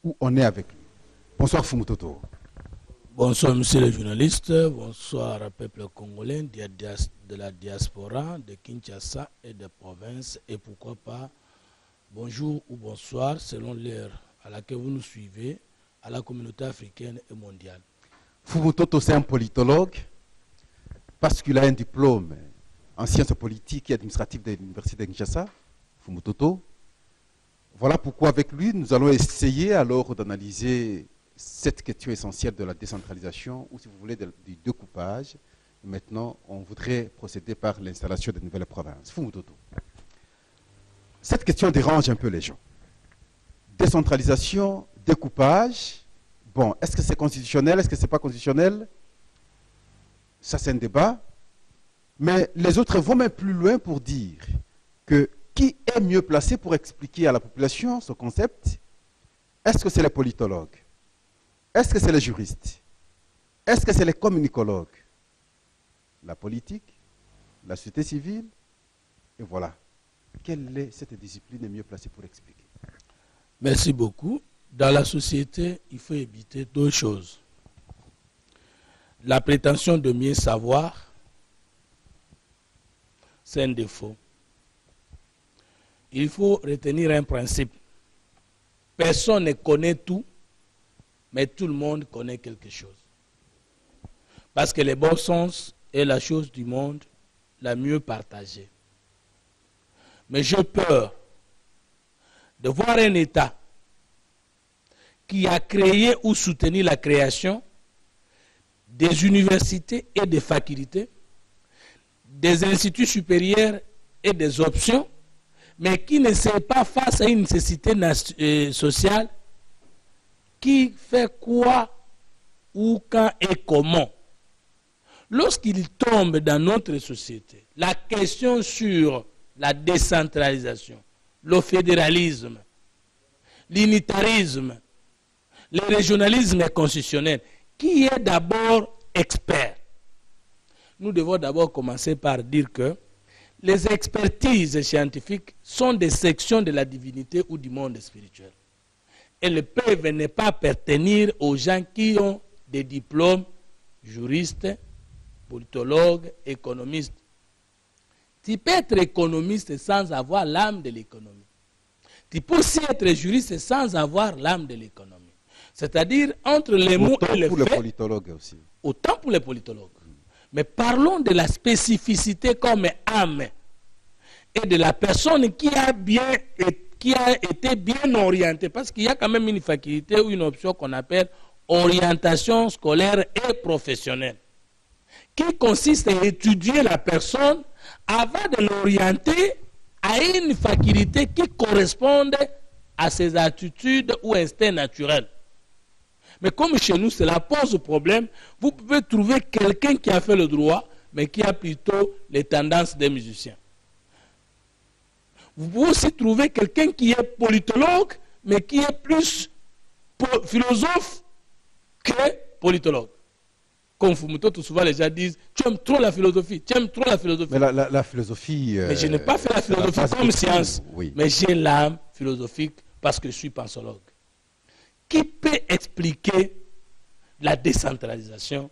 où on est avec lui. Bonsoir Fumutoto. Bonsoir monsieur le journaliste, bonsoir peuple congolais de la diaspora, de Kinshasa et des provinces, et pourquoi pas bonjour ou bonsoir selon l'heure à laquelle vous nous suivez, à la communauté africaine et mondiale. Fumutoto, c'est un politologue parce qu'il a un diplôme en sciences politiques et administratives de l'université de Kinshasa. Fumutoto. Voilà pourquoi avec lui, nous allons essayer alors d'analyser cette question essentielle de la décentralisation, ou si vous voulez, du découpage. Maintenant, on voudrait procéder par l'installation de nouvelles provinces. Fumutoto. Cette question dérange un peu les gens. Décentralisation, découpage, bon, est-ce que c'est constitutionnel, est-ce que ce n'est pas constitutionnel? Ça, c'est un débat. Mais les autres vont même plus loin pour dire que qui est mieux placé pour expliquer à la population ce concept? Est-ce que c'est les politologues? Est-ce que c'est les juristes? Est-ce que c'est les communicologues? La politique, la société civile, et voilà. Quelle est cette discipline mieux placée pour expliquer? Merci beaucoup. Dans la société, il faut éviter deux choses. La prétention de mieux savoir, c'est un défaut. Il faut retenir un principe. Personne ne connaît tout, mais tout le monde connaît quelque chose. Parce que le bon sens est la chose du monde la mieux partagée. Mais j'ai peur de voir un État qui a créé ou soutenu la création des universités et des facultés, des instituts supérieurs et des options, mais qui ne sait pas face à une nécessité sociale, qui fait quoi, où, quand et comment. Lorsqu'il tombe dans notre société, la question sur la décentralisation, le fédéralisme, l'unitarisme, le régionalisme constitutionnel, qui est d'abord expert? Nous devons d'abord commencer par dire que les expertises scientifiques sont des sections de la divinité ou du monde spirituel. Elles peuvent ne pas appartenir aux gens qui ont des diplômes juristes, politologues, économistes. Tu peux être économiste sans avoir l'âme de l'économie. Tu peux aussi être juriste sans avoir l'âme de l'économie. C'est-à-dire, entre les mots et les faits... Autant pour les politologues aussi. Autant pour les politologues. Mais parlons de la spécificité comme âme et de la personne qui a été bien orientée. Parce qu'il y a quand même une faculté ou une option qu'on appelle orientation scolaire et professionnelle, qui consiste à étudier la personne avant de l'orienter à une faculté qui corresponde à ses attitudes ou instincts naturels. Mais comme chez nous, cela pose problème, vous pouvez trouver quelqu'un qui a fait le droit, mais qui a plutôt les tendances des musiciens. Vous pouvez aussi trouver quelqu'un qui est politologue, mais qui est plus philosophe que politologue. Comme Fumutoto, souvent les gens disent, tu aimes trop la philosophie, tu aimes trop la philosophie. Mais la philosophie... mais je n'ai pas fait la philosophie comme science, oui. Mais j'ai l'âme philosophique parce que je suis pensologue. Qui peut expliquer la décentralisation,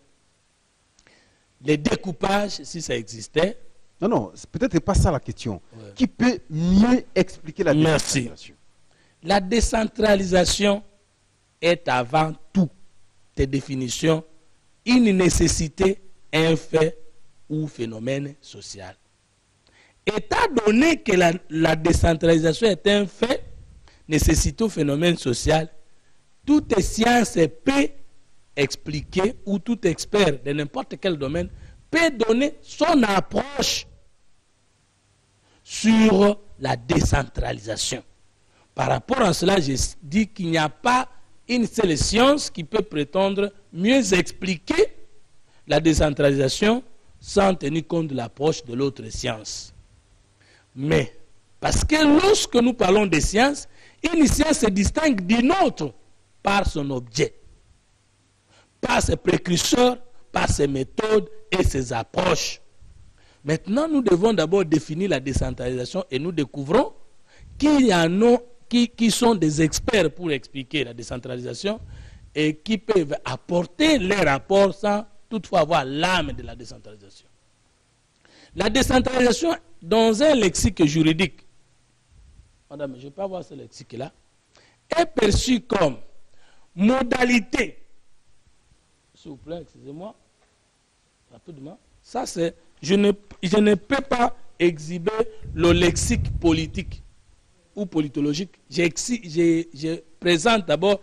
les découpages, si ça existait? Non, peut-être pas ça la question. Ouais. Qui peut mieux expliquer la décentralisation? La décentralisation est avant tout, tes définitions, une nécessité, un fait ou phénomène social. Étant donné que la décentralisation est un fait, nécessité ou phénomène social, toute science peut expliquer, ou tout expert de n'importe quel domaine peut donner son approche sur la décentralisation. Par rapport à cela, je dis qu'il n'y a pas une seule science qui peut prétendre mieux expliquer la décentralisation sans tenir compte de l'approche de l'autre science. Mais, parce que lorsque nous parlons de science, une science se distingue d'une autre par son objet, par ses précurseurs, par ses méthodes et ses approches. Maintenant, nous devons d'abord définir la décentralisation et nous découvrons qu'il y en a qui sont des experts pour expliquer la décentralisation et qui peuvent apporter leur rapport sans toutefois avoir l'âme de la décentralisation. La décentralisation, dans un lexique juridique, madame, je peux avoir ce lexique-là, est perçue comme modalité. S'il vous plaît, excusez-moi, rapidement. Ça, c'est, je ne peux pas exhiber le lexique politique ou politologique. Je présente d'abord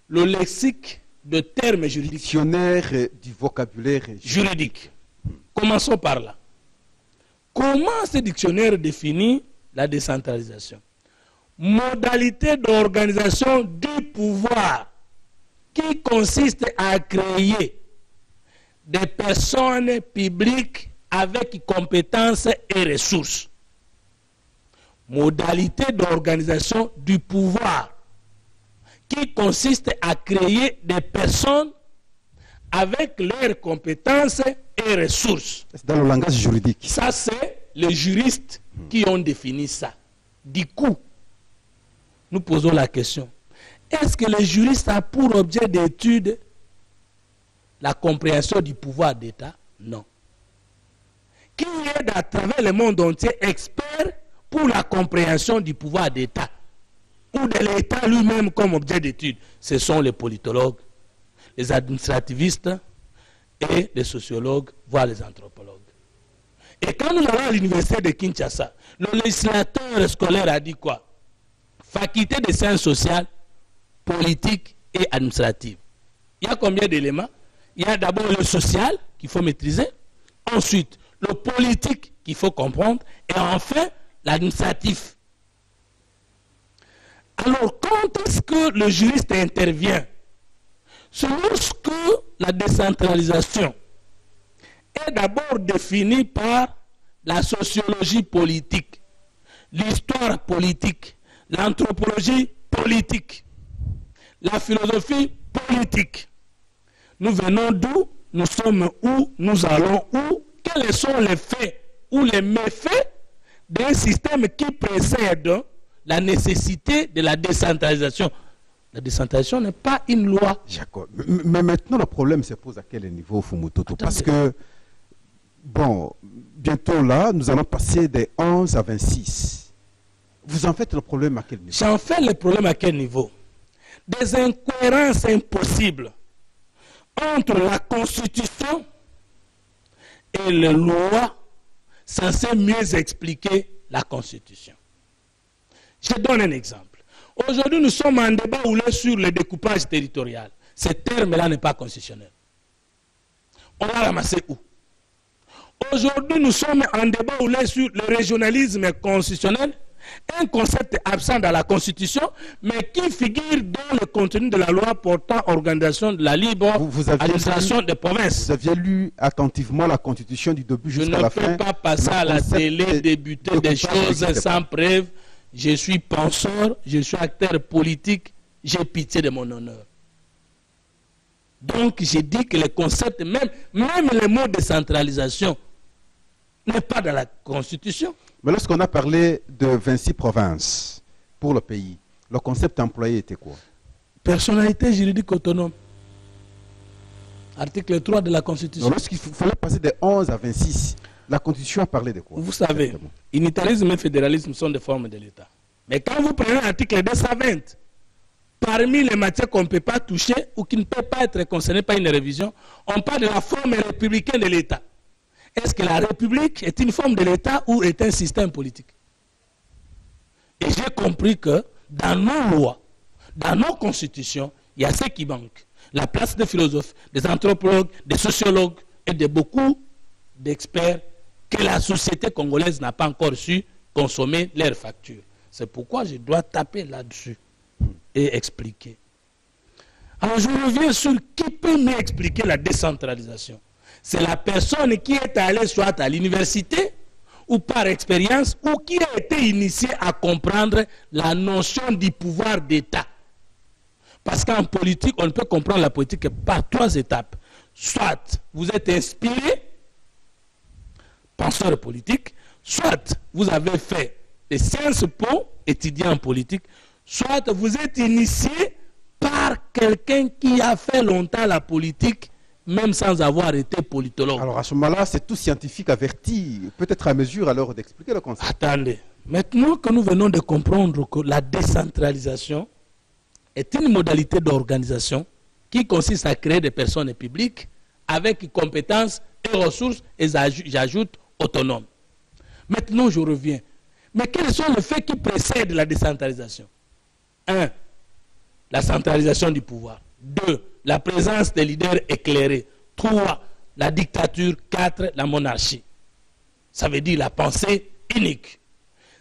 le lexique de termes juridiques. Dictionnaire du vocabulaire juridique. Commençons par là. Comment ce dictionnaire définit la décentralisation? Modalité d'organisation du pouvoir qui consiste à créer des personnes publiques avec compétences et ressources. Modalité d'organisation du pouvoir qui consiste à créer des personnes avec leurs compétences et ressources. C'est dans le langage juridique. Ça, c'est les juristes qui ont défini ça. Du coup, nous posons la question. Est-ce que les juristes ont pour objet d'étude la compréhension du pouvoir d'État? Non. Qui aide à travers le monde entier expert pour la compréhension du pouvoir d'État ou de l'État lui-même comme objet d'étude? Ce sont les politologues, les administrativistes et les sociologues, voire les anthropologues. Et quand nous allons à l'université de Kinshasa, le législateur scolaire a dit quoi? Faculté de sciences sociales, politiques et administratives. Il y a combien d'éléments? Il y a d'abord le social qu'il faut maîtriser, ensuite le politique qu'il faut comprendre, et enfin l'administratif. Alors, quand est-ce que le juriste intervient? C'est lorsque la décentralisation est d'abord définie par la sociologie politique, l'histoire politique, l'anthropologie politique, la philosophie politique. Nous venons d'où, nous sommes où, nous allons où, quels sont les faits ou les méfaits d'un système qui précède la nécessité de la décentralisation. La décentralisation n'est pas une loi. D'accord. Mais maintenant, le problème se pose à quel niveau, Fumutoto? Parce que, bon, bientôt là, nous allons passer des 11 à 26. Vous en faites le problème à quel niveau? J'en fais le problème à quel niveau? Des incohérences impossibles entre la Constitution et les lois censées mieux expliquer la Constitution. Je donne un exemple. Aujourd'hui, nous sommes en débat ouvert sur le découpage territorial. Ce terme-là n'est pas constitutionnel. On l'a ramassé où? Aujourd'hui, nous sommes en débat ouvert sur le régionalisme constitutionnel, un concept absent dans la Constitution, mais qui figure dans le contenu de la loi portant organisation de la libre administration des provinces. Vous aviez lu attentivement la Constitution du début jusqu'à la fin. Je ne peux pas passer à la télé, débuter des choses sans preuve. Je suis penseur, je suis acteur politique, j'ai pitié de mon honneur. Donc, j'ai dit que le concept, même le mot décentralisation, n'est pas dans la Constitution. Mais lorsqu'on a parlé de 26 provinces pour le pays, le concept employé était quoi? Personnalité juridique autonome. Article 3 de la Constitution. Lorsqu'il fallait passer de 11 à 26, la Constitution a parlé de quoi? Vous savez, unitarisme et fédéralisme sont des formes de l'État. Mais quand vous prenez l'article 220, parmi les matières qu'on ne peut pas toucher ou qui ne peuvent pas être concernées par une révision, on parle de la forme républicaine de l'État. Est-ce que la République est une forme de l'État ou est un système politique? Et j'ai compris que dans nos lois, dans nos constitutions, il y a ce qui manque. La place des philosophes, des anthropologues, des sociologues et de beaucoup d'experts que la société congolaise n'a pas encore su consommer leurs factures. C'est pourquoi je dois taper là-dessus et expliquer. Alors je reviens sur qui peut m'expliquer la décentralisation. C'est la personne qui est allée soit à l'université ou par expérience ou qui a été initiée à comprendre la notion du pouvoir d'État. Parce qu'en politique, on ne peut comprendre la politique que par 3 étapes. Soit vous êtes inspiré, penseur politique, soit vous avez fait des sciences po, étudiant en politique, soit vous êtes initié par quelqu'un qui a fait longtemps la politique, même sans avoir été politologue. Alors à ce moment-là, c'est tout scientifique averti, peut-être à mesure alors d'expliquer le concept. Attendez, maintenant que nous venons de comprendre que la décentralisation est une modalité d'organisation qui consiste à créer des personnes publiques avec compétences et ressources, et j'ajoute autonomes. Maintenant, je reviens. Mais quels sont les faits qui précèdent la décentralisation? 1. La centralisation du pouvoir. 2. La présence des leaders éclairés. 3. La dictature. 4. La monarchie. Ça veut dire la pensée unique.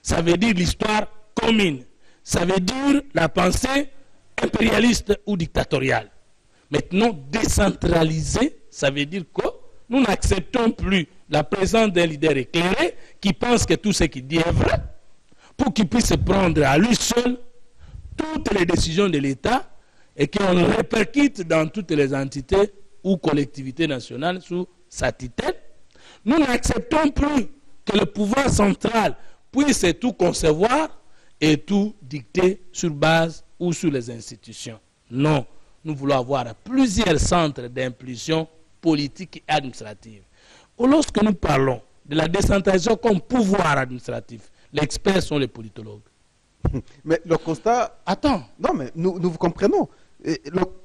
Ça veut dire l'histoire commune. Ça veut dire la pensée impérialiste ou dictatoriale. Maintenant, décentraliser, ça veut dire que nous n'acceptons plus la présence d'un leader éclairé qui pense que tout ce qu'il dit est vrai, pour qu'il puisse prendre à lui seul toutes les décisions de l'État et qu'on le répercute dans toutes les entités ou collectivités nationales sous sa tutelle. Nous n'acceptons plus que le pouvoir central puisse tout concevoir et tout dicter sur base ou sur les institutions. Non, nous voulons avoir plusieurs centres d'impulsion politique et administrative. Lorsque nous parlons de la décentralisation comme pouvoir administratif, les experts sont les politologues. Mais le constat... Attends. Non, mais nous vous comprenons.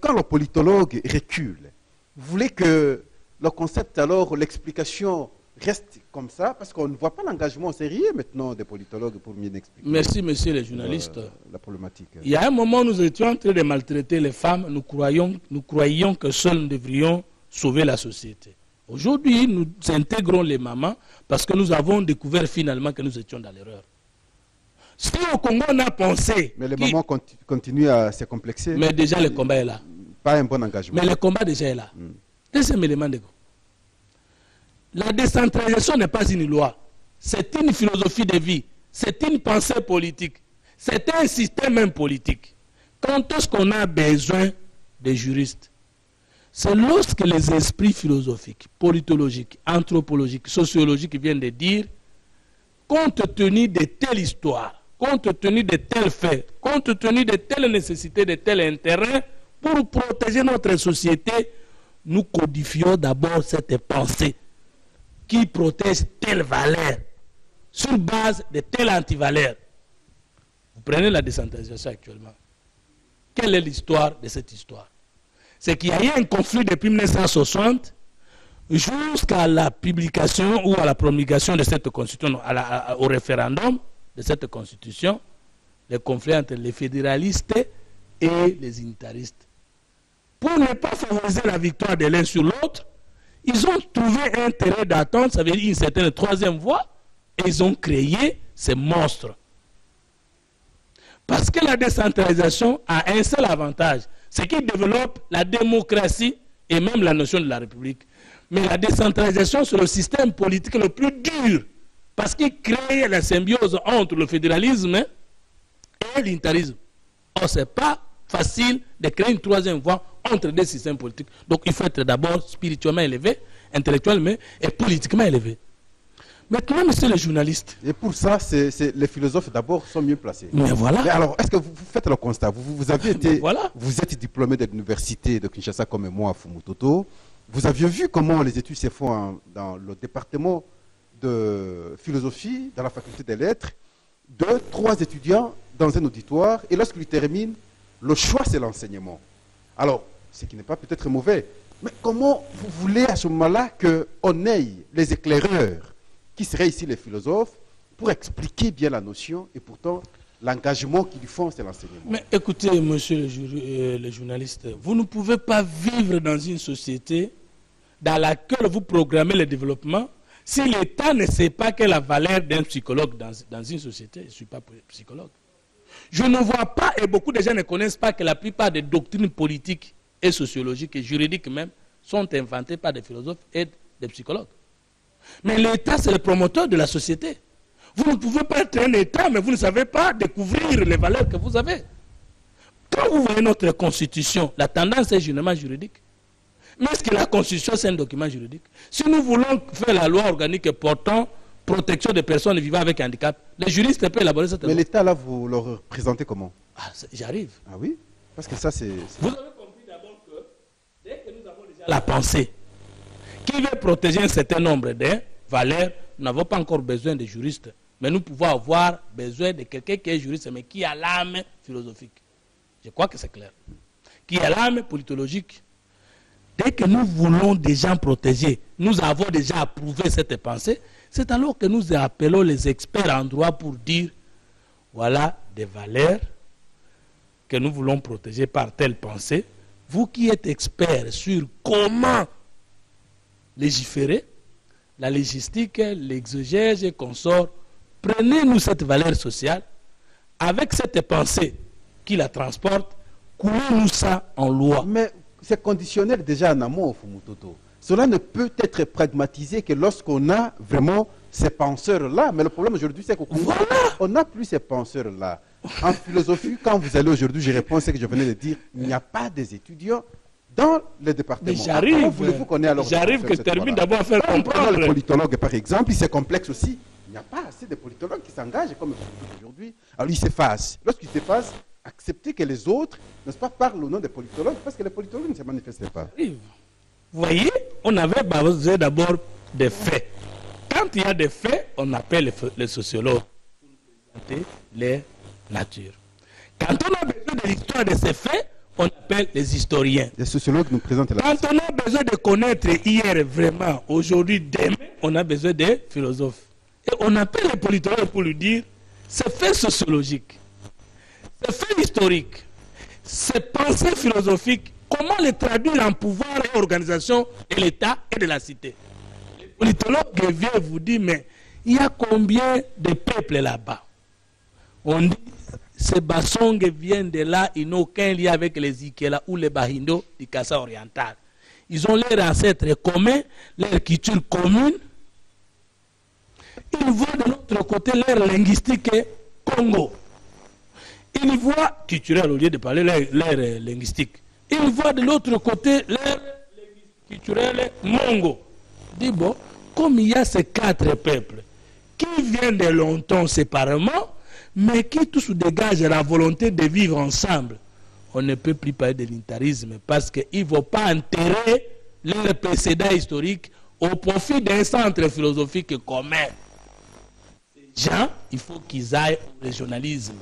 Quand le politologue recule, vous voulez que le concept, alors, l'explication reste comme ça, parce qu'on ne voit pas l'engagement sérieux maintenant des politologues pour mieux expliquer. Merci, monsieur les journalistes. La problématique. Il y a un moment où nous étions en train de maltraiter les femmes, nous croyions que seuls nous devrions sauver la société. Aujourd'hui, nous intégrons les mamans parce que nous avons découvert finalement que nous étions dans l'erreur. Si au Congo on a pensé... Mais les mamans continuent à se complexer. Mais déjà le combat est là. Pas un bon engagement. Mais le combat déjà est là. Deuxième élément de... La décentralisation n'est pas une loi. C'est une philosophie de vie. C'est une pensée politique. C'est un système même politique. Quand est-ce qu'on a besoin des juristes? C'est lorsque les esprits philosophiques, politologiques, anthropologiques, sociologiques viennent de dire, compte tenu de telle histoire, compte tenu de tels faits, compte tenu de telles nécessités, de tels intérêts, pour protéger notre société, nous codifions d'abord cette pensée qui protège telle valeur sur base de telle antivaleur. Vous prenez la décentralisation actuellement. Quelle est l'histoire de cette histoire? C'est qu'il y a eu un conflit depuis 1960 jusqu'à la publication ou à la promulgation de cette constitution, au référendum de cette constitution, le conflit entre les fédéralistes et les unitaristes. Pour ne pas favoriser la victoire de l'un sur l'autre, ils ont trouvé un terrain d'attente, ça veut dire une certaine troisième voie, et ils ont créé ces monstres. Parce que la décentralisation a un seul avantage, c'est qu'il développe la démocratie et même la notion de la République. Mais la décentralisation, c'est le système politique le plus dur, parce qu'il crée la symbiose entre le fédéralisme et l'unitarisme. Or, ce n'est pas facile de créer une troisième voie entre des systèmes politiques. Donc, il faut être d'abord spirituellement élevé, intellectuellement et politiquement élevé. Maintenant, monsieur le journaliste. Et pour ça, les philosophes d'abord sont mieux placés. Mais voilà. Mais alors, est-ce que vous faites le constat? Vous avez été, voilà. Vous êtes diplômé de l'université de Kinshasa comme moi à Fumutoto. Vous aviez vu comment les études se font dans le département de philosophie, dans la faculté des lettres. 2, 3 étudiants dans un auditoire. Et lorsqu'ils terminent, le choix, c'est l'enseignement. Alors, ce qui n'est pas peut-être mauvais. Mais comment vous voulez à ce moment-là qu'on ait les éclaireurs qui seraient ici les philosophes, pour expliquer bien la notion, et pourtant, l'engagement qu'ils font, c'est l'enseignement. Mais écoutez, monsieur le journaliste, vous ne pouvez pas vivre dans une société dans laquelle vous programmez le développement si l'État ne sait pas quelle est la valeur d'un psychologue dans une société. Je ne suis pas psychologue. Je ne vois pas, et beaucoup de gens ne connaissent pas, que la plupart des doctrines politiques et sociologiques et juridiques même sont inventées par des philosophes et des psychologues. Mais l'État, c'est le promoteur de la société. Vous ne pouvez pas être un État, mais vous ne savez pas découvrir les valeurs que vous avez. Quand vous voyez notre Constitution, la tendance est généralement juridique. Mais est-ce que la Constitution, c'est un document juridique? Si nous voulons faire la loi organique portant protection des personnes vivant avec handicap, les juristes peuvent élaborer cette loi. Mais l'État, là, vous le représentez comment? J'arrive. Ah oui? Parce que ça, c'est... Vous avez compris d'abord que dès que nous avons déjà la pensée qui veut protéger un certain nombre de valeurs, nous n'avons pas encore besoin de juristes. Mais nous pouvons avoir besoin de quelqu'un qui est juriste, mais qui a l'âme philosophique. Je crois que c'est clair. Qui a l'âme politologique. Dès que nous voulons des gens protégés, nous avons déjà approuvé cette pensée, c'est alors que nous appelons les experts en droit pour dire, voilà des valeurs que nous voulons protéger par telle pensée. Vous qui êtes experts sur comment légiférer, la légistique, l'exégèse et consorts, prenez-nous cette valeur sociale, avec cette pensée qui la transporte, coulez-nous ça en loi. Mais c'est conditionnel déjà en amont, Fumutoto. Cela ne peut être pragmatisé que lorsqu'on a vraiment ces penseurs-là. Mais le problème aujourd'hui, c'est qu'au Congo, on n'a plus ces penseurs-là. En philosophie, quand vous allez aujourd'hui, je réponds à ce que je venais de dire, il n'y a pas des étudiants dans le département. Mais j'arrive, j'arrive que je termine d'abord à faire comprendre. Les politologues, par exemple, c'est complexe aussi. Il n'y a pas assez de politologues qui s'engagent comme aujourd'hui. Alors, ils s'effacent. Lorsqu'ils s'effacent, accepter que les autres, n'est-ce pas, parlent au nom des politologues, parce que les politologues ne se manifestent pas. Vous voyez, on avait besoin d'abord des faits. Quand il y a des faits, on appelle les sociologues pour présenter les natures. Quand on a besoin de l'histoire de ces faits, on appelle les historiens. Les sociologues nous présentent la... Quand on a besoin de connaître hier vraiment, aujourd'hui, demain, on a besoin des philosophes. Et on appelle les politologues pour lui dire, ces faits sociologiques, ces faits historiques, ces pensées philosophiques, comment les traduire en pouvoir et organisation de l'État et de la cité. Les politologues viennent vous dire, mais il y a combien de peuples là-bas? On dit, ces Bassong viennent de là, ils n'ont aucun lien avec les Ikela ou les Bahindo du Kassa oriental. Ils ont leurs ancêtres communs, leur culture commune. Ils voient de l'autre côté leur linguistique Congo. Ils voient, culturel au lieu de parler leur linguistique, ils voient de l'autre côté leur culturel Mongo. Dit bon, comme il y a ces quatre peuples qui viennent de longtemps séparément, mais qui tous dégagent la volonté de vivre ensemble, on ne peut plus parler de l'unitarisme parce qu'ils ne vont pas enterrer leurs précédents historiques au profit d'un centre philosophique commun. Ces gens, il faut qu'ils aillent au régionalisme.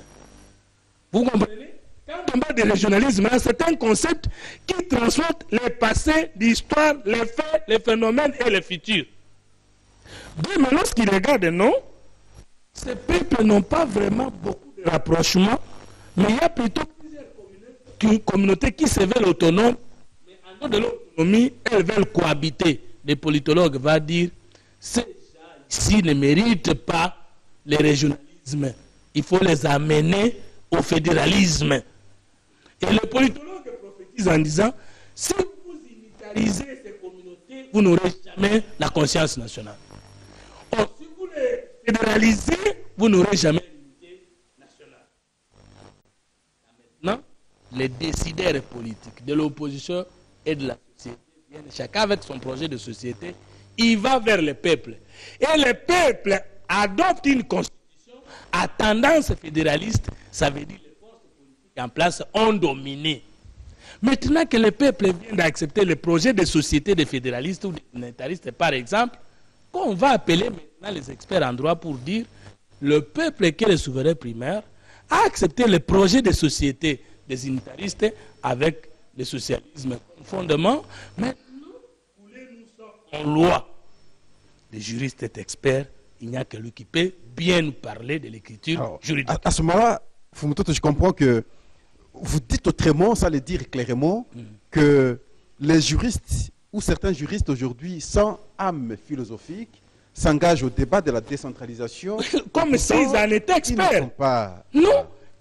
Vous comprenez? Quand on parle de régionalisme, c'est un concept qui transporte les passés, l'histoire, les faits, les phénomènes et les futurs. Mais lorsqu'ils regardent, non, ces peuples n'ont pas vraiment beaucoup de rapprochement, mais il y a plutôt plusieurs communautés qui se veulent autonomes, mais en dehors de l'autonomie, elles veulent cohabiter. Les politologues vont dire, ces gens ici ne méritent pas le régionalisme. Il faut les amener au fédéralisme. Et les politologues prophétisent en disant, si vous unitarisez ces communautés, vous n'aurez jamais la conscience nationale. Or, si vous les fédéralisez, vous n'aurez jamais l'unité nationale. Maintenant, les décideurs politiques de l'opposition et de la société viennent chacun avec son projet de société, il va vers le peuple. Et le peuple adopte une constitution à tendance fédéraliste, ça veut dire en place ont dominé. Maintenant que le peuple vient d'accepter le projet de société des fédéralistes ou des unitaristes, par exemple, qu'on va appeler maintenant les experts en droit pour dire le peuple qui est le souverain primaire a accepté le projet de société des unitaristes avec le socialisme comme fondement, mais nous voulons en loi. Les juristes et experts, il n'y a que lui qui peut bien nous parler de l'écriture juridique. À ce moment-là, Fumutoto, je comprends que vous dites autrement, ça le dire clairement, que les juristes ou certains juristes aujourd'hui sans âme philosophique s'engagent au débat de la décentralisation. Comme s'ils en étaient experts.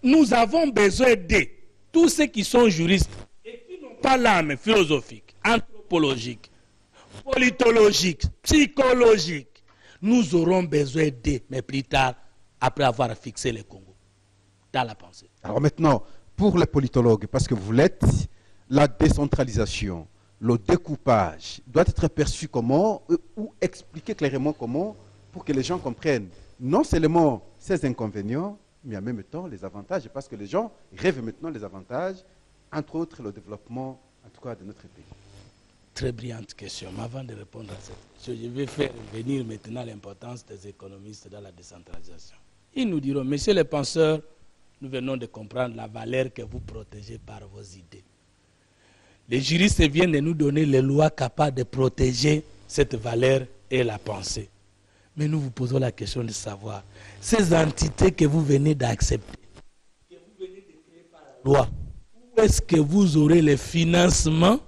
Nous avons besoin de tous ceux qui sont juristes et qui n'ont pas l'âme philosophique, anthropologique, politologique, psychologique. Nous aurons besoin d'eux, mais plus tard, après avoir fixé le Congo, dans la pensée. Alors maintenant, pour les politologues, parce que vous l'êtes, la décentralisation, le découpage doit être perçu comment, ou expliquer clairement comment, pour que les gens comprennent non seulement ses inconvénients, mais en même temps les avantages, parce que les gens rêvent maintenant les avantages, entre autres le développement, en tout cas, de notre pays. Très brillante question. Mais avant de répondre à cette question, je vais faire venir maintenant l'importance des économistes dans la décentralisation. Ils nous diront, messieurs les penseurs, nous venons de comprendre la valeur que vous protégez par vos idées. Les juristes viennent de nous donner les lois capables de protéger cette valeur et la pensée. Mais nous vous posons la question de savoir, ces entités que vous venez d'accepter, que vous venez de créer par la loi, où est-ce que vous aurez le financement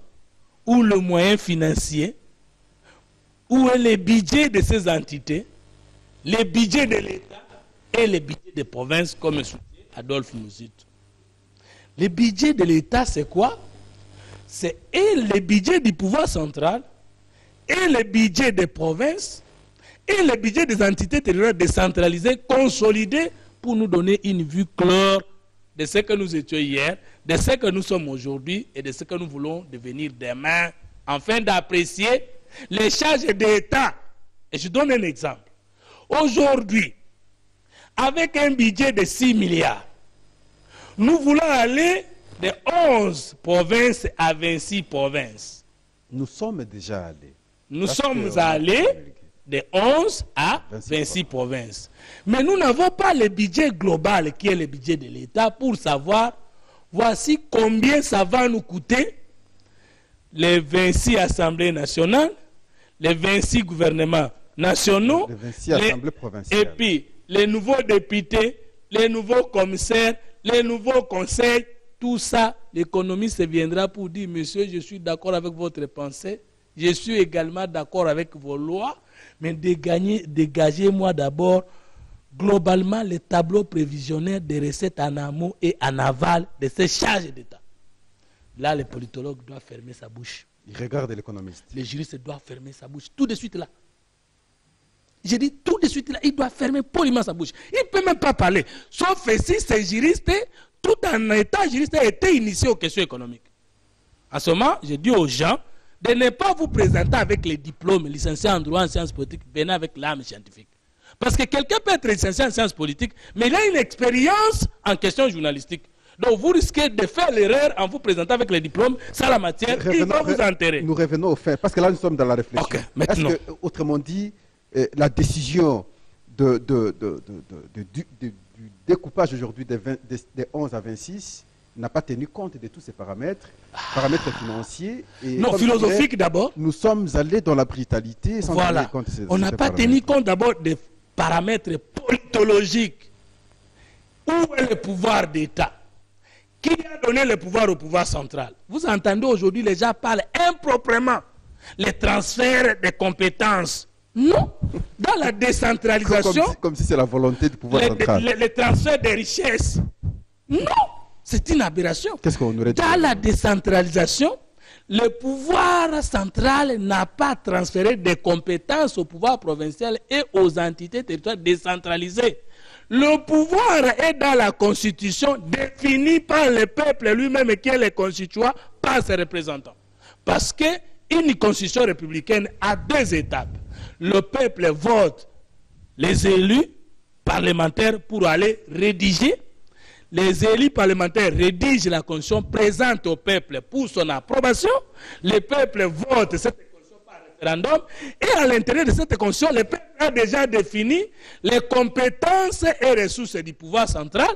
ou le moyen financier, où est le budget de ces entités, le budget de l'État et le budget des provinces, comme soutient Adolphe Mouzit. Le budget de l'État, c'est quoi? C'est et le budget du pouvoir central, et le budget des provinces, et le budget des entités territoriales décentralisées, consolidées, pour nous donner une vue claire de ce que nous étions hier, de ce que nous sommes aujourd'hui et de ce que nous voulons devenir demain, afin d'apprécier les charges d'État. Et je donne un exemple. Aujourd'hui, avec un budget de 6 milliards, nous voulons aller de 11 provinces à 26 provinces. Nous sommes déjà allés. Nous sommes allés de 11 à 26 provinces. Mais nous n'avons pas le budget global qui est le budget de l'État pour savoir, voici combien ça va nous coûter les 26 assemblées nationales, les 26 gouvernements nationaux, les 26 assemblées provinciales. Et puis les nouveaux députés, les nouveaux commissaires, les nouveaux conseils, tout ça, l'économiste viendra pour dire, monsieur, je suis d'accord avec votre pensée, je suis également d'accord avec vos lois, mais dégagez-moi d'abord globalement le tableau prévisionnel des recettes en amont et en aval de ces charges d'État. Là, le politologue doit fermer sa bouche. Il regarde l'économiste. Le juriste doit fermer sa bouche tout de suite là. J'ai dit tout de suite là, il doit fermer poliment sa bouche. Il ne peut même pas parler. Sauf si ces juristes, tout en état juriste, a été initié aux questions économiques. À ce moment, j'ai dit aux gens de ne pas vous présenter avec les diplômes licenciés en droit en sciences politiques, venez avec l'âme scientifique. Parce que quelqu'un peut être licencié en sciences politiques, mais il a une expérience en questions journalistiques. Donc vous risquez de faire l'erreur en vous présentant avec les diplômes, ça la matière, il va vous enterrer. Nous revenons au fait, parce que là nous sommes dans la réflexion. Okay, maintenant. Est-ce que, autrement dit, la décision du découpage aujourd'hui des 11 à 26 n'a pas tenu compte de tous ces paramètres, paramètres financiers. Et non, philosophiques d'abord. Nous sommes allés dans la brutalité sans tenir compte de ces On n'a pas tenu compte d'abord des paramètres politologiques. Où est le pouvoir d'État? Qui a donné le pouvoir au pouvoir central? Vous entendez aujourd'hui, les gens parlent improprement. Les transferts de compétences. Non. Dans la décentralisation. Comme si c'est la volonté du pouvoir central. Les transferts de richesses. Non. C'est une aberration. Qu'est-ce qu'on aurait dit? Dans la décentralisation, le pouvoir central n'a pas transféré des compétences au pouvoir provincial et aux entités territoriales décentralisées. Le pouvoir est dans la Constitution défini par le peuple lui-même qui est le constituant par ses représentants. Parce qu'une Constitution républicaine a 2 étapes. Le peuple vote les élus parlementaires pour aller rédiger. Les élus parlementaires rédigent la Constitution, présentent au peuple pour son approbation. Le peuple vote cette Constitution par référendum. Et à l'intérieur de cette Constitution, le peuple a déjà défini les compétences et ressources du pouvoir central,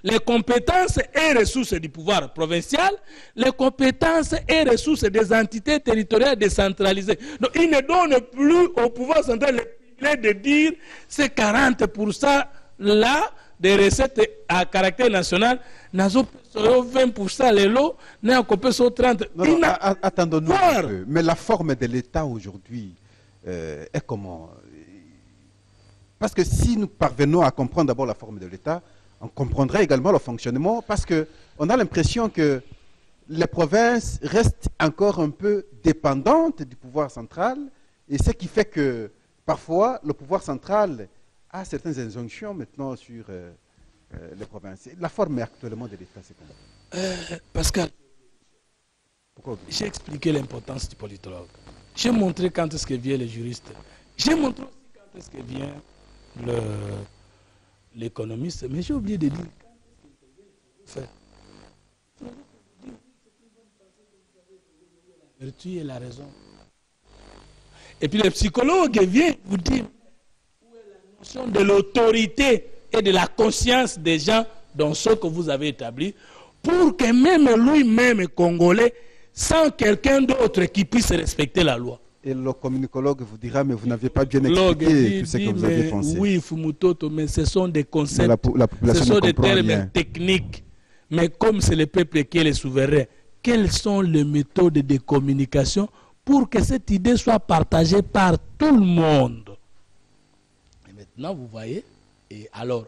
les compétences et ressources du pouvoir provincial, les compétences et ressources des entités territoriales décentralisées. Donc, il ne donne plus au pouvoir central le privilège de dire ces 40% là des recettes à caractère national, nous avons 20% les lots, nous avons 30%. Attendons-nous un peu. Mais la forme de l'État aujourd'hui est comment? Parce que si nous parvenons à comprendre d'abord la forme de l'État, on comprendrait également le fonctionnement, parce qu'on a l'impression que les provinces restent encore un peu dépendantes du pouvoir central, et ce qui fait que parfois le pouvoir central a certaines injonctions maintenant sur les provinces. La forme actuellement de l'État, c'est comment? Pascal, j'ai expliqué l'importance du politologue. J'ai montré quand est-ce que vient le juriste. J'ai montré aussi quand est-ce que vient l'économiste, mais j'ai oublié de dire. Faire. La vertu et la raison. Et puis le psychologue vient vous dire où est la notion de l'autorité et de la conscience des gens dans ce que vous avez établi, pour que même lui-même, Congolais, sans quelqu'un d'autre qui puisse respecter la loi. Et le communicologue vous dira, mais vous n'avez pas bien expliqué tout ce que vous avez pensé. Oui, Fumutoto, mais ce sont des concepts, la ce sont des termes rien. techniques. Mais comme c'est le peuple qui est le souverain, quelles sont les méthodes de communication pour que cette idée soit partagée par tout le monde? Et maintenant, vous voyez, et alors,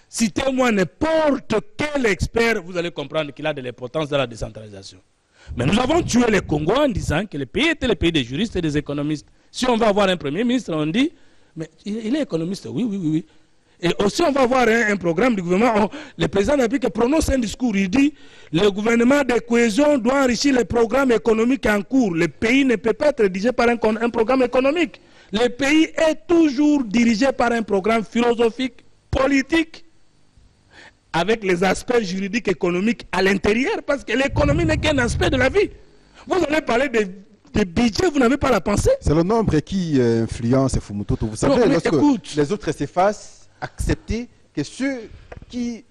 citez-moi n'importe quel expert, vous allez comprendre qu'il a de l'importance dans la décentralisation. Mais nous avons tué les Congo en disant que le pays était le pays des juristes et des économistes. Si on va avoir un premier ministre, on dit, mais il est économiste, oui. Et aussi, on va avoir un programme du gouvernement. Le président de la République prononce un discours. Il dit, le gouvernement de cohésion doit enrichir les programmes économiques en cours. Le pays ne peut pas être dirigé par un programme économique. Le pays est toujours dirigé par un programme philosophique, politique, avec les aspects juridiques, économiques à l'intérieur, parce que l'économie n'est qu'un aspect de la vie. Vous allez parler de budget, vous n'avez pas la pensée. C'est le nombre qui influence Fumutoto. Vous savez, lorsque les autres s'effacent, accepter que ceux qui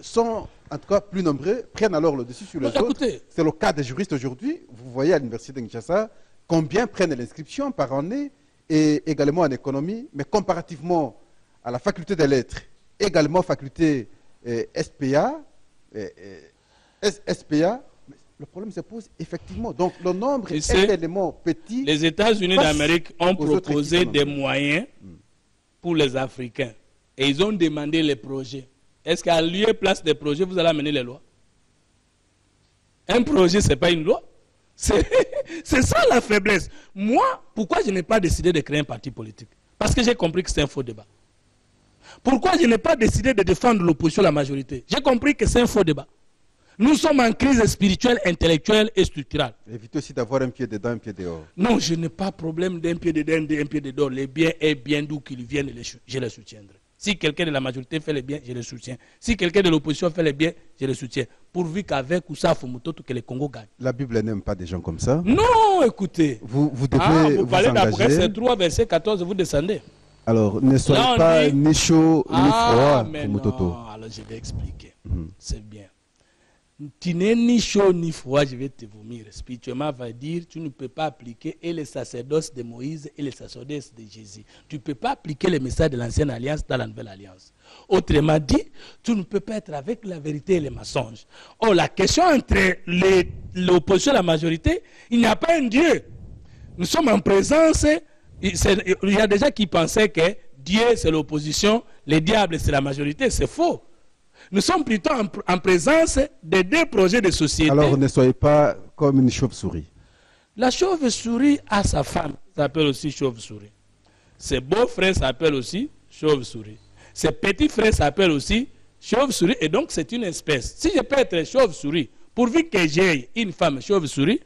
sont en tout cas plus nombreux prennent alors le dessus sur les autres. C'est le cas des juristes aujourd'hui. Vous voyez à l'université de Kinshasa combien prennent l'inscription par année, et également en économie, mais comparativement à la faculté des lettres, également faculté SPA, le problème se pose effectivement. Donc le nombre est tellement petit. Les États-Unis d'Amérique ont proposé des moyens pour les Africains. Et ils ont demandé les projets. Est-ce qu'à lieu et place des projets, vous allez amener les lois? Un projet, ce n'est pas une loi. C'est ça la faiblesse. Moi, pourquoi je n'ai pas décidé de créer un parti politique? Parce que j'ai compris que c'est un faux débat. Pourquoi je n'ai pas décidé de défendre l'opposition à la majorité? J'ai compris que c'est un faux débat. Nous sommes en crise spirituelle, intellectuelle et structurelle. Évitez aussi d'avoir un pied dedans, un pied dehors. Non, je n'ai pas de problème d'un pied dedans, d'un pied dehors. Les biens est bien d'où qu'ils viennent, je les soutiendrai. Si quelqu'un de la majorité fait les biens, je le soutiens. Si quelqu'un de l'opposition fait les biens, je le soutiens. Pourvu qu'avec ou ça, Fumutoto, que le Congo gagne. La Bible n'aime pas des gens comme ça. Non, écoutez. Vous devez vous parlez engager. d'après ces 3 verset 14, vous descendez. Alors, ne soyez pas ni chaud ni froid, Fumutoto. Non, alors je vais expliquer. C'est bien. Tu n'es ni chaud ni froid, je vais te vomir. Spirituellement, va dire, tu ne peux pas appliquer et le sacerdoce de Moïse et le sacerdoce de Jésus. Tu ne peux pas appliquer les messages de l'ancienne alliance dans la nouvelle alliance. Autrement dit, tu ne peux pas être avec la vérité et les mensonges. Or, la question entre l'opposition et la majorité, il n'y a pas un Dieu. Nous sommes en présence, il y a des gens qui pensaient que Dieu c'est l'opposition, le diable c'est la majorité, c'est faux. Nous sommes plutôt en présence de 2 projets de société. Alors ne soyez pas comme une chauve-souris. La chauve-souris a sa femme, s'appelle aussi chauve-souris. Ses beaux-frères s'appellent aussi chauve-souris. Ses petits frères s'appellent aussi chauve-souris. Et donc c'est une espèce. Si je peux être chauve-souris, pourvu que j'ai une femme chauve-souris,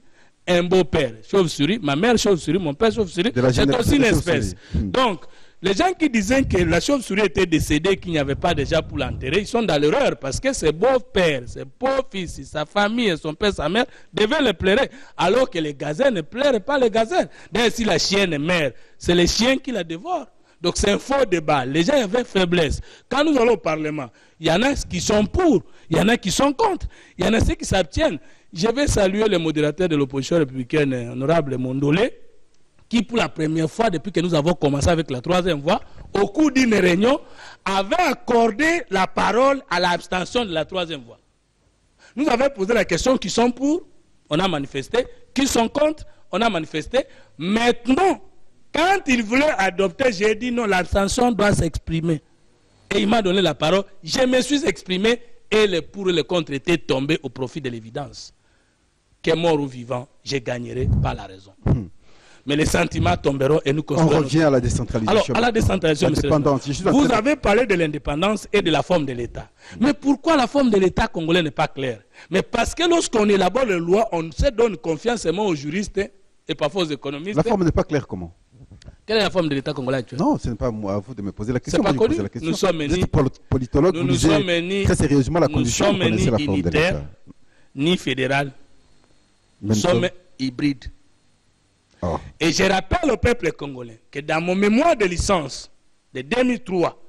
un beau-père chauve-souris, ma mère chauve-souris, mon père chauve-souris, c'est aussi une espèce. Donc, les gens qui disaient que la chauve-souris était décédée, qu'il n'y avait pas déjà pour l'enterrer, ils sont dans l'erreur parce que ses beaux-pères, ses beaux-fils, sa famille, son père, sa mère devaient le pleurer. Alors que les gazelles ne pleurent pas les gazelles. D'ailleurs, si la chienne meurt, c'est les chiens qui la dévorent. Donc c'est un faux débat. Les gens avaient faiblesse. Quand nous allons au Parlement, il y en a qui sont pour, il y en a qui sont contre, il y en a ceux qui s'abstiennent. Je vais saluer le modérateur de l'opposition républicaine, honorable Mondolé, qui pour la première fois depuis que nous avons commencé avec la 3e voie, au cours d'une réunion, avait accordé la parole à l'abstention de la 3e voie. Nous avons posé la question qui sont pour, on a manifesté, qui sont contre, on a manifesté. Maintenant, quand il voulait adopter, j'ai dit non, l'abstention doit s'exprimer. Et il m'a donné la parole, je me suis exprimé et le pour et le contre étaient tombés au profit de l'évidence. Que mort ou vivant, je gagnerai par la raison. Mais les sentiments tomberont et nous construirons. On revient à la décentralisation. Alors, à la décentralisation, vous avez parlé de l'indépendance et de la forme de l'État. Mais pourquoi la forme de l'État congolais n'est pas claire? Mais parce que lorsqu'on élabore les lois, on se donne confiance seulement aux juristes et parfois aux économistes. La forme n'est pas claire comment? Quelle est la forme de l'État congolais actuel? Non, ce n'est pas moi, à vous de me poser la question. C'est pas Moi, je connu. pose la question. Nous sommes Vous êtes politologue, vous lisez très sérieusement la condition, vous connaissez la forme de l'État. Ni fédéral. Nous Même sommes chose. hybrides. Oh. Et je rappelle au peuple congolais que dans mon mémoire de licence de 2003,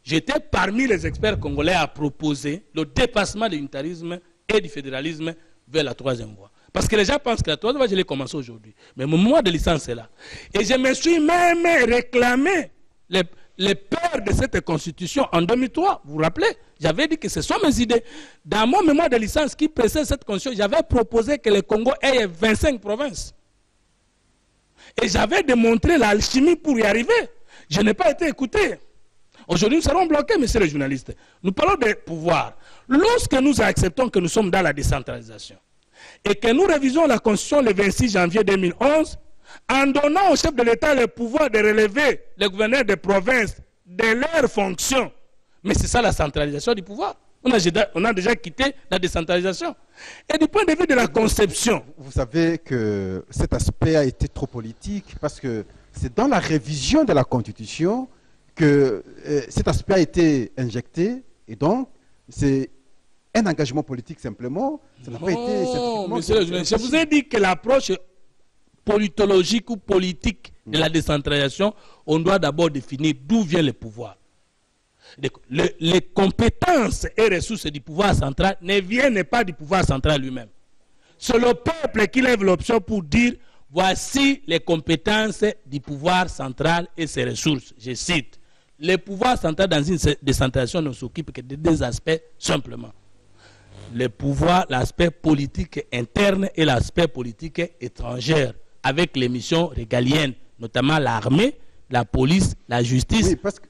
j'étais parmi les experts congolais à proposer le dépassement de l'unitarisme et du fédéralisme vers la troisième voie. Parce que les gens pensent que la troisième voie, je l'ai commencé aujourd'hui. Mais mon mémoire de licence est là. Et je me suis même réclamé les pères de cette constitution en 2003. Vous vous rappelez? J'avais dit que ce sont mes idées. Dans mon mémoire de licence qui précède cette constitution, j'avais proposé que le Congo ait 25 provinces. Et j'avais démontré l'alchimie pour y arriver. Je n'ai pas été écouté. Aujourd'hui, nous serons bloqués, messieurs les journalistes. Nous parlons de pouvoir. Lorsque nous acceptons que nous sommes dans la décentralisation et que nous révisons la Constitution le 26 janvier 2011, en donnant au chef de l'État le pouvoir de relever les gouverneurs des provinces de leurs fonctions. Mais c'est ça la centralisation du pouvoir. On a déjà quitté la décentralisation. Et du point de vue de la conception... Vous savez que cet aspect a été trop politique parce que c'est dans la révision de la Constitution que cet aspect a été injecté et donc c'est un engagement politique simplement. Ça n'a pas été... Monsieur le journaliste, je vous ai dit que l'approche politologique ou politique de la décentralisation, on doit d'abord définir d'où vient le pouvoir. Les compétences et ressources du pouvoir central ne viennent pas du pouvoir central lui-même. C'est le peuple qui lève l'option pour dire voici les compétences du pouvoir central et ses ressources. Je cite, le pouvoir central dans une décentralisation ne s'occupe que de deux aspects simplement. Le pouvoir, l'aspect politique interne et l'aspect politique étranger, avec les missions régaliennes, notamment l'armée, la police, la justice. Oui, parce que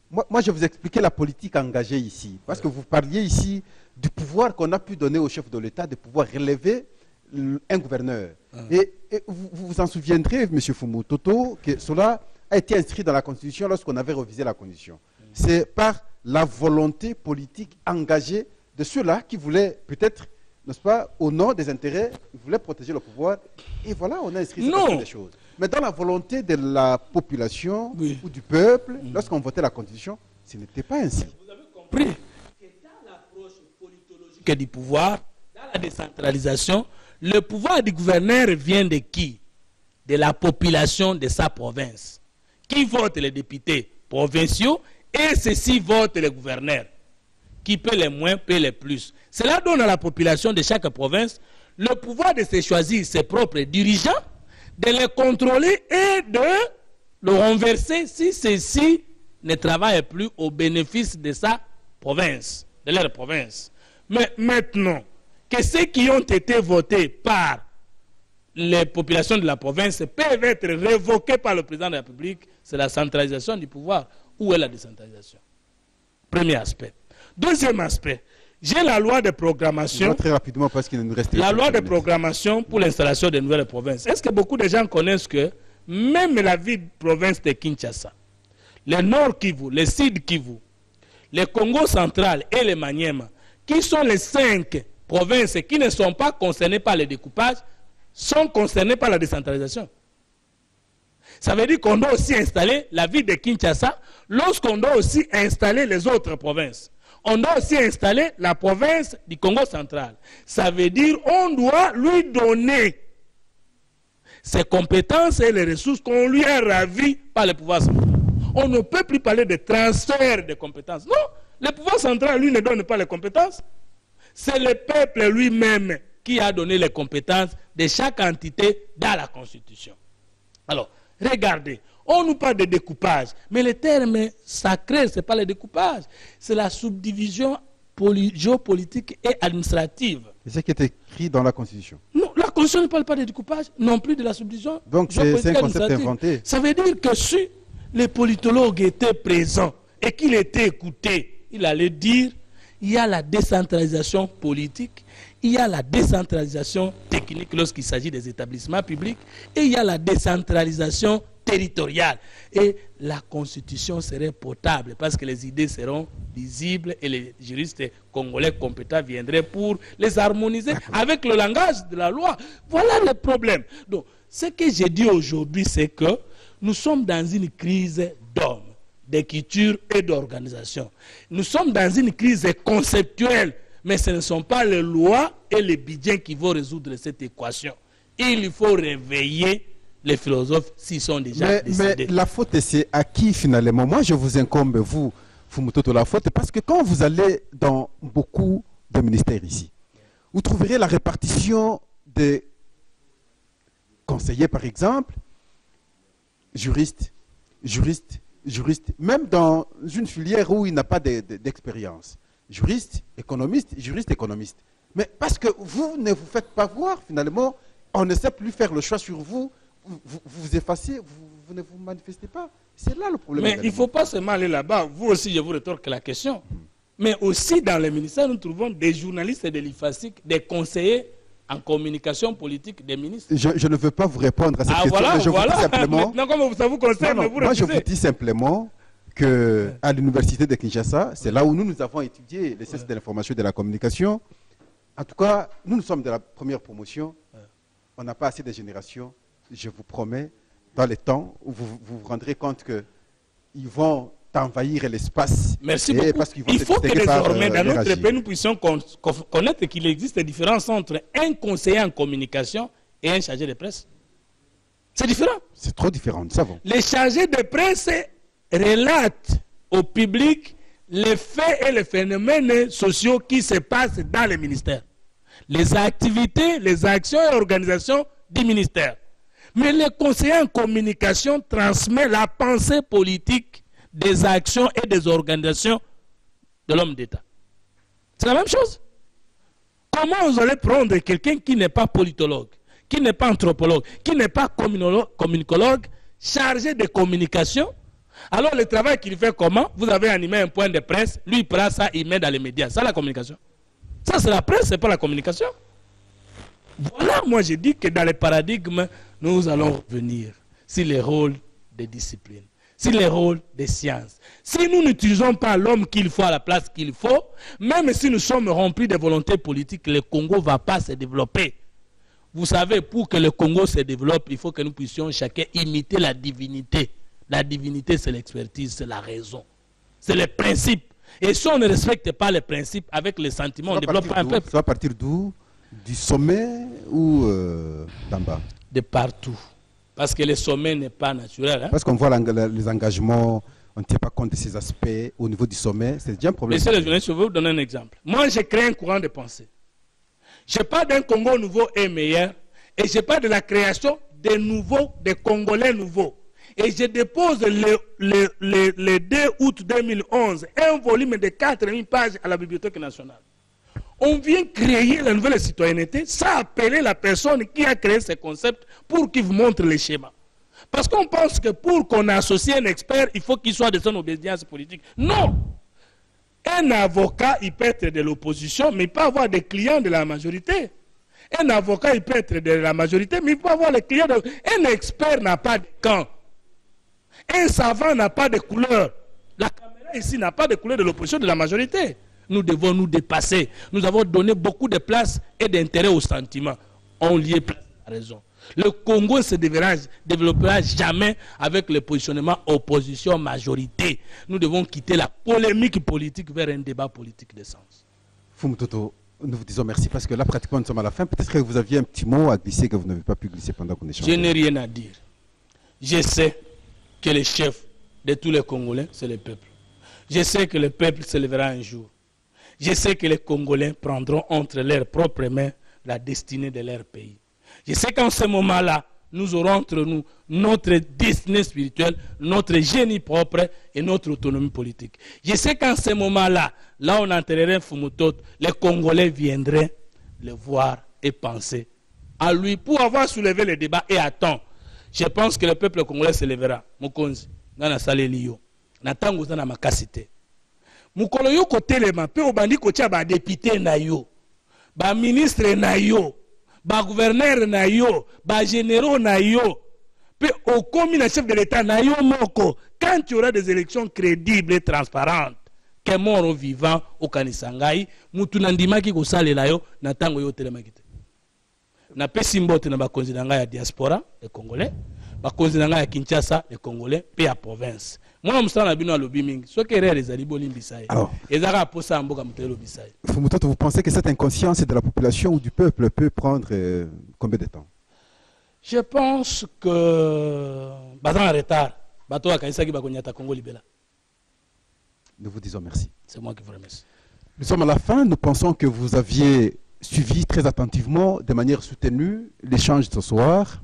moi, je vais vous expliquer la politique engagée ici. Parce que vous parliez ici du pouvoir qu'on a pu donner au chef de l'État de pouvoir relever un gouverneur. Et vous vous en souviendrez, M. Fumu Toto, que cela a été inscrit dans la Constitution lorsqu'on avait révisé la Constitution. C'est par la volonté politique engagée de ceux-là qui voulaient peut-être, n'est-ce pas, au nom des intérêts, ils voulaient protéger le pouvoir. Et voilà, on a inscrit ces choses. Mais dans la volonté de la population ou du peuple, lorsqu'on votait la Constitution, ce n'était pas ainsi. Vous avez compris que dans l'approche politologique du pouvoir, dans la décentralisation, le pouvoir du gouverneur vient de qui? De la population de sa province. Qui vote les députés provinciaux et ceux-ci votent les gouverneurs. Qui paie les moins, paie les plus. Cela donne à la population de chaque province le pouvoir de se choisir ses propres dirigeants, de les contrôler et de le renverser si ceux-ci ne travaillent plus au bénéfice de sa province, de leur province. Mais maintenant, que ceux qui ont été votés par les populations de la province peuvent être révoqués par le président de la République, c'est la centralisation du pouvoir. Où est la décentralisation? Premier aspect. Deuxième aspect, j'ai la loi de programmation. Très rapidement parce qu'il nous reste la loi de programmation pour l'installation de nouvelles provinces. Est-ce que beaucoup de gens connaissent que même la ville province de Kinshasa, le Nord Kivu, le Sud Kivu, le Congo central et le Maniema, qui sont les 5 provinces qui ne sont pas concernées par le découpage, sont concernées par la décentralisation. Ça veut dire qu'on doit aussi installer la ville de Kinshasa lorsqu'on doit aussi installer les autres provinces. On doit aussi installer la province du Congo central. Ça veut dire qu'on doit lui donner ses compétences et les ressources qu'on lui a ravies par le pouvoir central. On ne peut plus parler de transfert de compétences. Non, le pouvoir central, lui, ne donne pas les compétences. C'est le peuple lui-même qui a donné les compétences de chaque entité dans la Constitution. Alors, regardez, on nous parle de découpage, mais le terme sacré, ce n'est pas le découpage, c'est la subdivision géopolitique et administrative. C'est ce qui est écrit dans la Constitution. Non, la Constitution ne parle pas de découpage, non plus de la subdivision. Donc c'est un concept inventé. Ça veut dire que si les politologues étaient présents et qu'il était écouté, il allait dire il y a la décentralisation politique, il y a la décentralisation technique lorsqu'il s'agit des établissements publics et il y a la décentralisation territoriale. Et la Constitution serait potable parce que les idées seront lisibles et les juristes congolais compétents viendraient pour les harmoniser avec le langage de la loi. Voilà le problème. Donc, ce que j'ai dit aujourd'hui, c'est que nous sommes dans une crise d'hommes, d'écriture et d'organisation. Nous sommes dans une crise conceptuelle, mais ce ne sont pas les lois et les budgets qui vont résoudre cette équation. Il faut réveiller les philosophes s'ils sont déjà décidés. Mais la faute, c'est à qui finalement? Moi, je vous incombe, vous, Fumutoto, la faute, parce que quand vous allez dans beaucoup de ministères ici, vous trouverez la répartition des conseillers, par exemple, juristes, même dans une filière où il n'a pas d'expérience. Juriste, économiste. Mais parce que vous ne vous faites pas voir, finalement, on ne sait plus faire le choix sur vous, vous vous effacez, vous ne vous manifestez pas. C'est là le problème. Mais il ne faut pas seulement aller là-bas. Vous aussi, je vous rétorque la question. Mais aussi dans les ministères, nous trouvons des journalistes de l'IFASIC, des conseillers en communication politique des ministres. Je ne veux pas vous répondre à cette question, voilà, mais je voilà. vous dis simplement... Maintenant, comme ça vous concerne, vous moi, je refusez. vous dis simplement qu'à l'université de Kinshasa, c'est là où nous avons étudié les sciences de l'information et de la communication. En tout cas, nous sommes de la première promotion. On n'a pas assez de générations. Je vous promets, dans les temps où vous vous rendrez compte qu'ils vont envahir l'espace. Merci beaucoup. Parce qu'ils vont Il faut que désormais, dans notre pays, pays, nous puissions connaître qu'il existe des différences entre un conseiller en communication et un chargé de presse. C'est différent. C'est trop différent, nous savons. Les chargés de presse relatent au public les faits et les phénomènes sociaux qui se passent dans les ministères. Les activités, les actions et organisations du ministère. Mais le conseiller en communication transmet la pensée politique des actions et des organisations de l'homme d'État. C'est la même chose. Comment vous allez prendre quelqu'un qui n'est pas politologue, qui n'est pas anthropologue, qui n'est pas communicologue, chargé de communication? Alors le travail qu'il fait comment? Vous avez animé un point de presse, lui il prend ça, il met dans les médias. Ça la communication. Ça c'est la presse, c'est pas la communication. Voilà, moi je dis que dans les paradigmes, nous allons revenir sur les rôles des disciplines, sur les rôles des sciences. Si nous n'utilisons pas l'homme qu'il faut à la place qu'il faut, même si nous sommes remplis de volonté politique, le Congo ne va pas se développer. Vous savez, pour que le Congo se développe, il faut que nous puissions chacun imiter la divinité. La divinité, c'est l'expertise, c'est la raison. C'est le principe. Et si on ne respecte pas les principes avec les sentiments, on ne développe pas un peuple. Ça va partir d'où? Du sommet ou d'en bas? De partout. Parce que le sommet n'est pas naturel. Hein? Parce qu'on voit les engagements, on ne tient pas compte de ces aspects au niveau du sommet. C'est déjà un problème. Monsieur le journaliste, je vais vous donner un exemple. Moi, j'ai créé un courant de pensée. Je parle d'un Congo nouveau et meilleur. Et je parle de la création des nouveaux, des Congolais nouveaux. Et je dépose le 2 août 2011 un volume de 4000 pages à la Bibliothèque nationale. On vient créer la nouvelle citoyenneté sans appeler la personne qui a créé ce concept pour qu'il vous montre les schémas. Parce qu'on pense que pour qu'on associe un expert, il faut qu'il soit de son obédience politique. Non! Un avocat, il peut être de l'opposition, mais il peut avoir des clients de la majorité. Un avocat, il peut être de la majorité, mais il peut avoir les clients de... Un expert n'a pas de camp. Un savant n'a pas de couleur. La caméra ici n'a pas de couleur de l'opposition de la majorité. Nous devons nous dépasser. Nous avons donné beaucoup de place et d'intérêt aux sentiments. On y est place à la raison. Le Congo ne se développera jamais avec le positionnement opposition-majorité. Nous devons quitter la polémique politique vers un débat politique de sens. Fumutoto, nous vous disons merci parce que là, pratiquement, nous sommes à la fin. Peut-être que vous aviez un petit mot à glisser que vous n'avez pas pu glisser pendant qu'on échangeait. Je n'ai rien à dire. Je sais que le chef de tous les Congolais, c'est le peuple. Je sais que le peuple se lèvera un jour. Je sais que les Congolais prendront entre leurs propres mains la destinée de leur pays. Je sais qu'en ce moment-là, nous aurons entre nous notre destinée spirituelle, notre génie propre et notre autonomie politique. Je sais qu'en ce moment-là, là où on enterrerait Fumutoto, les Congolais viendraient le voir et penser à lui pour avoir soulevé le débat et à temps. Je pense que le peuple congolais se lèvera. Mokonzi, nana saleli yo. Natango zana makasite. Mukolo yo kotelema pe obandi kotia ba député na yo. Ba ministre na yo. Ba gouverneur na yo, ba généraux na yo. Pe okomi na chef de l'État na yo moko. Quand il y aura des élections crédibles et transparentes, que mort vivant au Kanisangai, mutu nandimaki ko salela yo natango yo telema kite. Na pesi mbote na bakonzi na ngai ya diaspora les Congolais bakonzi na ngai ya Kinshasa, les Congolais, puis la province. Moi, je suis à lobby mingi. Ce qui est réel, les alibos limbisaï. Et ça a posé un peu comme tel lobbysaï. Vous pensez que cette inconscience de la population ou du peuple peut prendre combien de temps? Je pense que baza en retard. Bato a kaisa ki bakonyata Congo libela. Nous vous disons merci. C'est moi qui vous remercie. Nous sommes à la fin. Nous pensons que vous aviez suivi très attentivement, de manière soutenue, l'échange de ce soir,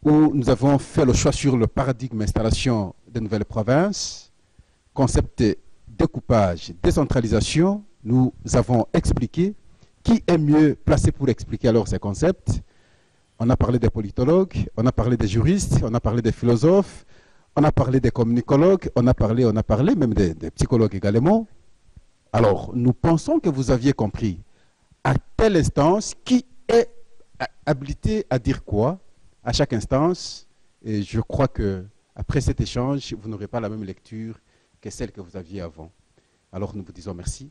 où nous avons fait le choix sur le paradigme installation de nouvelles provinces, concept découpage, décentralisation. Nous avons expliqué qui est mieux placé pour expliquer alors ces concepts. On a parlé des politologues, on a parlé des juristes, on a parlé des philosophes, on a parlé des communicologues, on a parlé même des psychologues également. Alors, nous pensons que vous aviez compris à telle instance qui est habilité à dire quoi à chaque instance. Et je crois que après cet échange, vous n'aurez pas la même lecture que celle que vous aviez avant. Alors, nous vous disons merci.